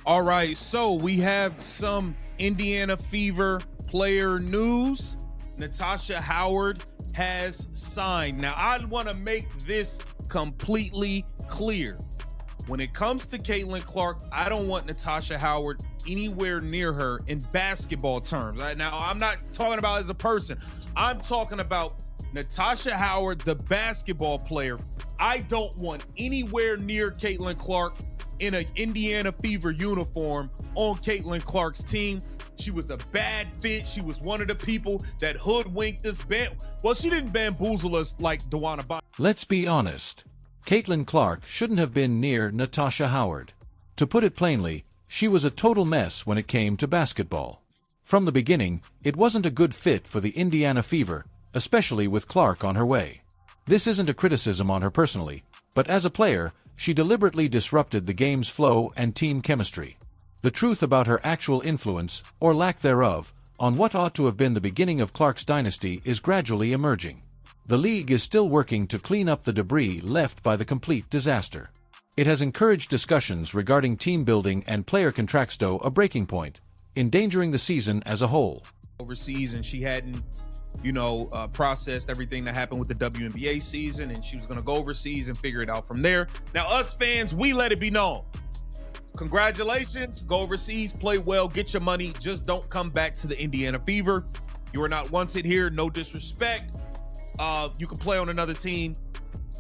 All right, so we have some Indiana Fever player news. Natasha Howard has signed. Now, I want to make this completely clear. When it comes to Caitlin Clark, I don't want Natasha Howard anywhere near her in basketball terms. Now, I'm not talking about as a person. I'm talking about Natasha Howard, the basketball player. I don't want anywhere near Caitlin Clark in an Indiana Fever uniform on Caitlin Clark's team. She was a bad fit. She was one of the people that hoodwinked us. Well, she didn't bamboozle us like Dewana Bond. Let's be honest. Caitlin Clark shouldn't have been near Natasha Howard. To put it plainly, she was a total mess when it came to basketball. From the beginning, it wasn't a good fit for the Indiana Fever, especially with Clark on her way. This isn't a criticism on her personally, but as a player, she deliberately disrupted the game's flow and team chemistry. The truth about her actual influence, or lack thereof, on what ought to have been the beginning of Clark's dynasty is gradually emerging. The league is still working to clean up the debris left by the complete disaster. It has encouraged discussions regarding team building and player contracts to a breaking point, endangering the season as a whole. Overseas, and she hadn't processed everything that happened with the WNBA season, and she was going to go overseas and figure it out from there. Now, us fans, we let it be known. Congratulations, go overseas, play well, get your money, just don't come back to the Indiana Fever. You are not wanted here, no disrespect. You can play on another team.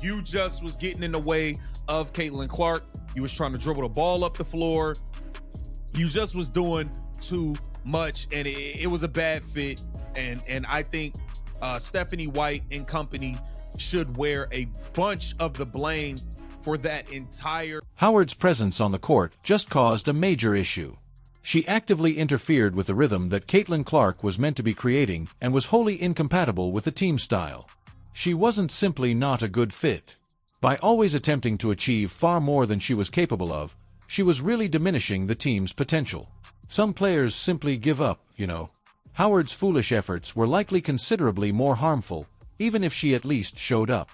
You just was getting in the way of Caitlin Clark. You was trying to dribble the ball up the floor. You just was doing too much, and it was a bad fit. And I think Stephanie White and company should wear a bunch of the blame for that entire. Howard's presence on the court just caused a major issue. She actively interfered with the rhythm that Caitlin Clark was meant to be creating and was wholly incompatible with the team style. She wasn't simply not a good fit. By always attempting to achieve far more than she was capable of, she was really diminishing the team's potential. Some players simply give up, you know. Howard's foolish efforts were likely considerably more harmful, even if she at least showed up.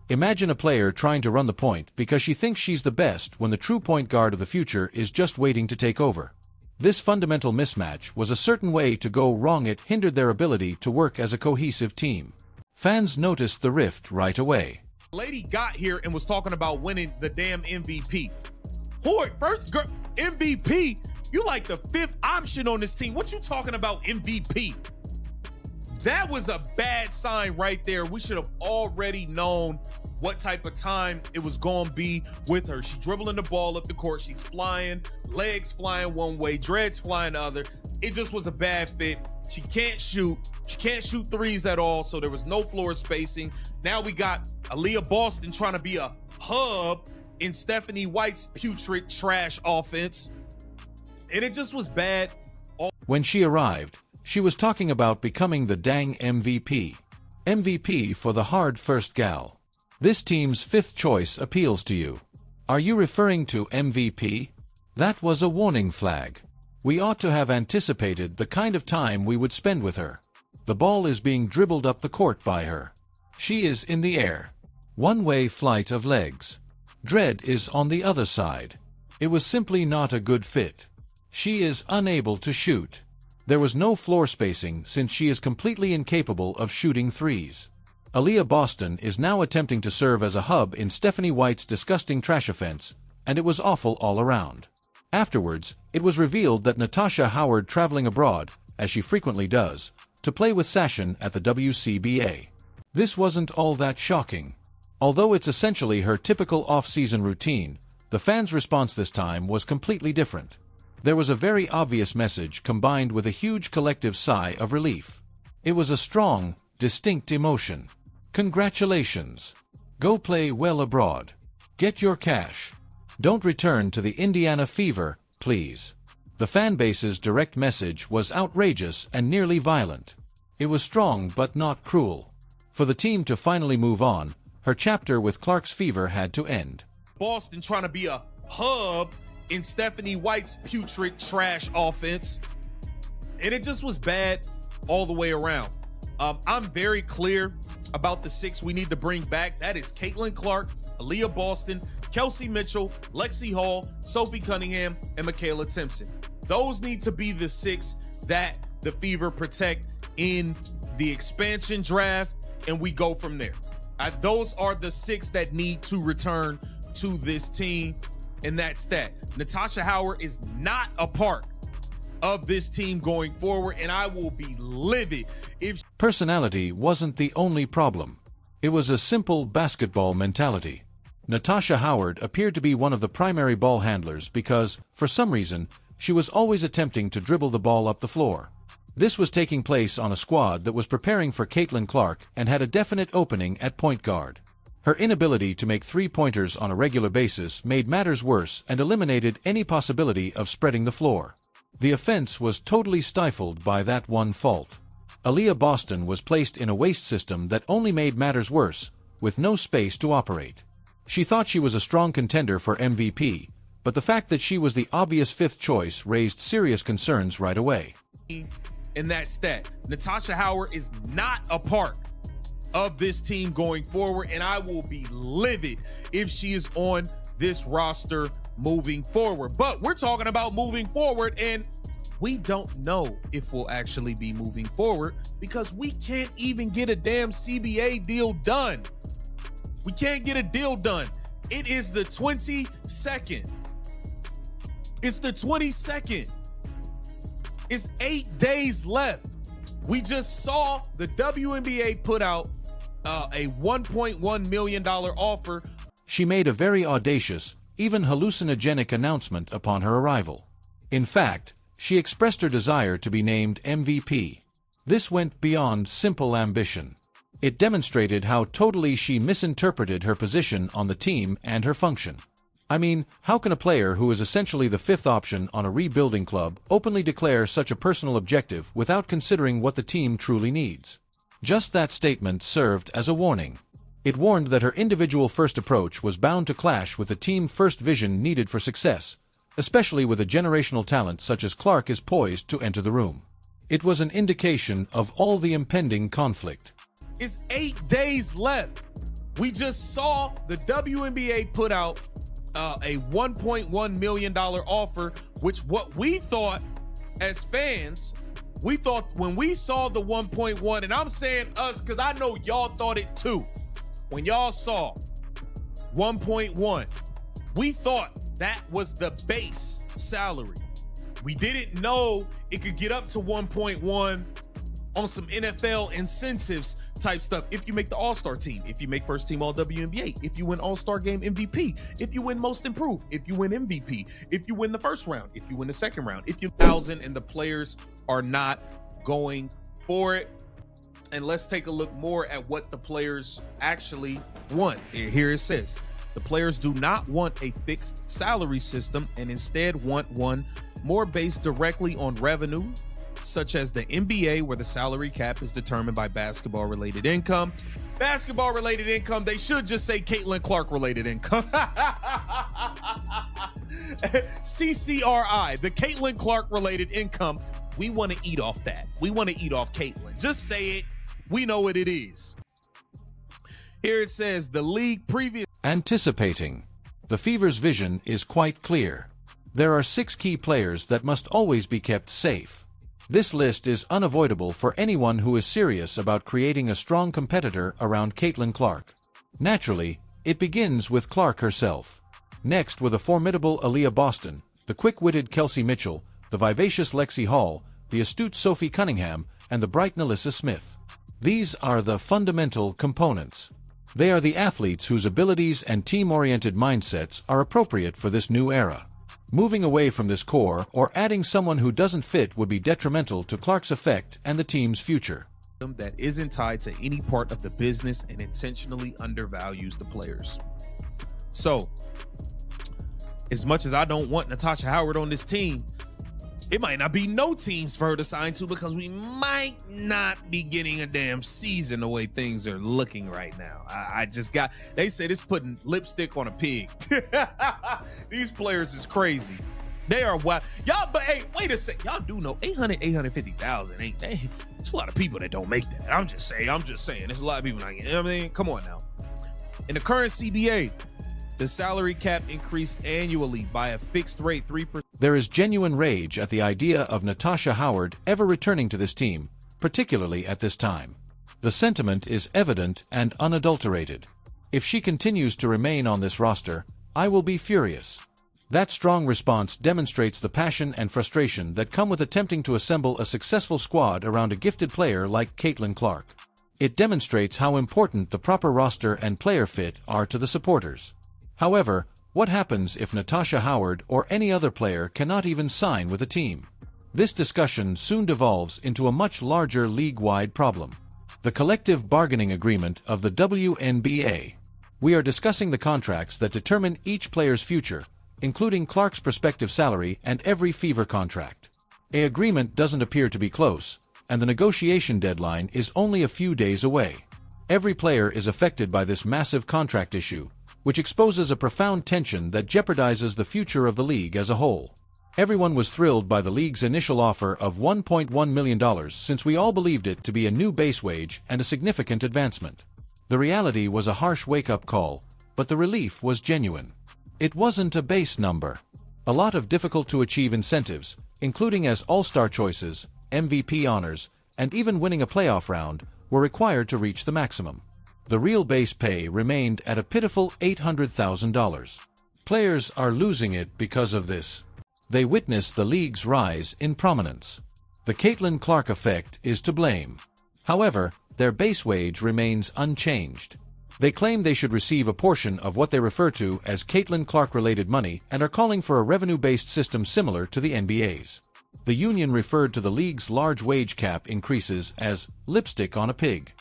Imagine a player trying to run the point because she thinks she's the best when the true point guard of the future is just waiting to take over. This fundamental mismatch was a certain way to go wrong. It hindered their ability to work as a cohesive team. Fans noticed the rift right away. Lady got here and was talking about winning the damn MVP. First girl, MVP? You like the fifth option on this team. What you talking about, MVP? That was a bad sign right there. We should have already known what type of time it was going to be with her. She's dribbling the ball up the court. She's flying, legs flying one way, dreads flying the other. It just was a bad fit. She can't shoot. She can't shoot threes at all, so there was no floor spacing. Now we got Aaliyah Boston trying to be a hub in Stephanie White's putrid trash offense. And it just was bad. When she arrived, she was talking about becoming the dang MVP. MVP for the hard first gal. This team's fifth choice appeals to you. Are you referring to MVP? That was a warning flag. We ought to have anticipated the kind of time we would spend with her. The ball is being dribbled up the court by her. She is in the air. One-way flight of legs. Dread is on the other side. It was simply not a good fit. She is unable to shoot. There was no floor spacing since she is completely incapable of shooting threes. Aaliyah Boston is now attempting to serve as a hub in Stephanie White's disgusting trash offense, and it was awful all around. Afterwards, it was revealed that Natasha Howard traveling abroad, as she frequently does, to play with Sashin at the WCBA. This wasn't all that shocking. Although it's essentially her typical off-season routine, the fans' response this time was completely different. There was a very obvious message combined with a huge collective sigh of relief. It was a strong, distinct emotion. Congratulations. Go play well abroad. Get your cash. Don't return to the Indiana Fever, please. The fan base's direct message was outrageous and nearly violent. It was strong but not cruel. For the team to finally move on, her chapter with Clark's Fever had to end. Boston trying to be a hub in Stephanie White's putrid trash offense. And it just was bad all the way around. I'm very clear about the six we need to bring back. That is Caitlin Clark, Aaliyah Boston, Kelsey Mitchell, Lexi Hall, Sophie Cunningham, and Michaela Timpson. Those need to be the 6 that the Fever protect in the expansion draft, and we go from there. Those are the 6 that need to return to this team, and that's that. Natasha Howard is not a part of this team going forward, and I will be livid if... Personality wasn't the only problem. It was a simple basketball mentality. Natasha Howard appeared to be one of the primary ball handlers because, for some reason, she was always attempting to dribble the ball up the floor. This was taking place on a squad that was preparing for Caitlin Clark and had a definite opening at point guard. Her inability to make three-pointers on a regular basis made matters worse and eliminated any possibility of spreading the floor. The offense was totally stifled by that one fault. Aaliyah Boston was placed in a waste system that only made matters worse, with no space to operate. She thought she was a strong contender for MVP, but the fact that she was the obvious 5th choice raised serious concerns right away. And that's that. Natasha Howard is not a part of this team going forward, and I will be livid if she is on this roster moving forward. But we're talking about moving forward, and we don't know if we'll actually be moving forward because we can't even get a damn CBA deal done. We can't get a deal done. It is the 22nd. It's the 22nd. It's 8 days left. We just saw the WNBA put out a $1.1 million offer. She made a very audacious, even hallucinogenic announcement upon her arrival. In fact, she expressed her desire to be named MVP. This went beyond simple ambition. It demonstrated how totally she misinterpreted her position on the team and her function. I mean, how can a player who is essentially the 5th option on a rebuilding club openly declare such a personal objective without considering what the team truly needs? Just that statement served as a warning. It warned that her individual first approach was bound to clash with the team first vision needed for success, especially with a generational talent such as Clark is poised to enter the room. It was an indication of all the impending conflict. It's 8 days left. We just saw the WNBA put out a $1.1 million offer, which what we thought as fans, we thought when we saw the 1.1, and I'm saying us because I know y'all thought it too. When y'all saw 1.1, we thought that was the base salary. We didn't know it could get up to 1.1 on some NFL incentives type stuff. If you make the All-Star team, if you make first team All WNBA, if you win All-Star game MVP, if you win most improved, if you win MVP, if you win the first round, if you win the second round, if you 1,000 and the players are not going for it. And let's take a look more at what the players actually want. Here it says, the players do not want a fixed salary system and instead want one more based directly on revenue, such as the NBA, where the salary cap is determined by basketball-related income. Basketball-related income, they should just say Caitlin Clark-related income. CCRI, the Caitlin Clark-related income. We want to eat off that. We want to eat off Caitlin. Just say it. We know what it is. Here it says, the league previous... Anticipating. The Fever's vision is quite clear. There are 6 key players that must always be kept safe. This list is unavoidable for anyone who is serious about creating a strong competitor around Caitlin Clark. Naturally, it begins with Clark herself. Next, with a formidable Aaliyah Boston, the quick-witted Kelsey Mitchell, the vivacious Lexi Hall, the astute Sophie Cunningham, and the bright Nalissa Smith. These are the fundamental components. They are the athletes whose abilities and team-oriented mindsets are appropriate for this new era. Moving away from this core or adding someone who doesn't fit would be detrimental to Clark's effect and the team's future. That isn't tied to any part of the business and intentionally undervalues the players. So, as much as I don't want Natasha Howard on this team, it might not be no teams for her to sign to because we might not be getting a damn season the way things are looking right now. I just got, they said it's putting lipstick on a pig. These players is crazy. They are wild. Y'all, but hey, wait a sec. Y'all do know 850,000 ain't they? There's a lot of people that don't make that. I'm just saying. There's a lot of people not getting, you know what I mean? Come on now. In the current CBA, The salary cap increased annually by a fixed rate 3%. There is genuine rage at the idea of Natasha Howard ever returning to this team, particularly at this time. The sentiment is evident and unadulterated. If she continues to remain on this roster, I will be furious. That strong response demonstrates the passion and frustration that come with attempting to assemble a successful squad around a gifted player like Caitlin Clark. It demonstrates how important the proper roster and player fit are to the supporters. However, what happens if Natasha Howard or any other player cannot even sign with a team? This discussion soon devolves into a much larger league-wide problem: the collective bargaining agreement of the WNBA. We are discussing the contracts that determine each player's future, including Clark's prospective salary and every Fever contract. An agreement doesn't appear to be close, and the negotiation deadline is only a few days away. Every player is affected by this massive contract issue, which exposes a profound tension that jeopardizes the future of the league as a whole. Everyone was thrilled by the league's initial offer of $1.1 million, since we all believed it to be a new base wage and a significant advancement. The reality was a harsh wake-up call, but the relief was genuine. It wasn't a base number. A lot of difficult-to-achieve incentives, including as all-star choices, MVP honors, and even winning a playoff round, were required to reach the maximum. The real base pay remained at a pitiful $800,000. Players are losing it because of this. They witness the league's rise in prominence. The Caitlin Clark effect is to blame. However, their base wage remains unchanged. They claim they should receive a portion of what they refer to as Caitlin Clark-related money and are calling for a revenue-based system similar to the NBA's. The union referred to the league's large wage cap increases as lipstick on a pig.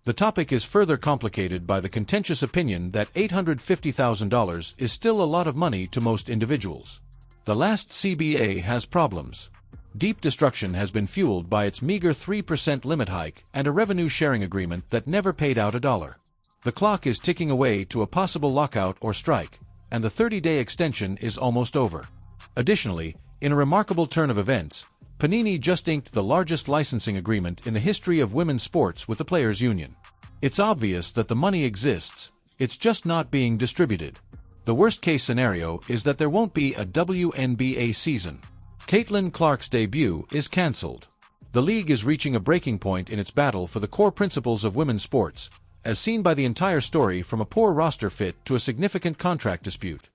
The topic is further complicated by the contentious opinion that $850,000 is still a lot of money to most individuals. The last CBA has problems. Deep destruction has been fueled by its meager 3% limit hike and a revenue-sharing agreement that never paid out a dollar. The clock is ticking away to a possible lockout or strike, and the 30-day extension is almost over. Additionally, in a remarkable turn of events, Panini just inked the largest licensing agreement in the history of women's sports with the Players' Union. It's obvious that the money exists, it's just not being distributed. The worst-case scenario is that there won't be a WNBA season. Caitlin Clark's debut is cancelled. The league is reaching a breaking point in its battle for the core principles of women's sports, as seen by the entire story from a poor roster fit to a significant contract dispute.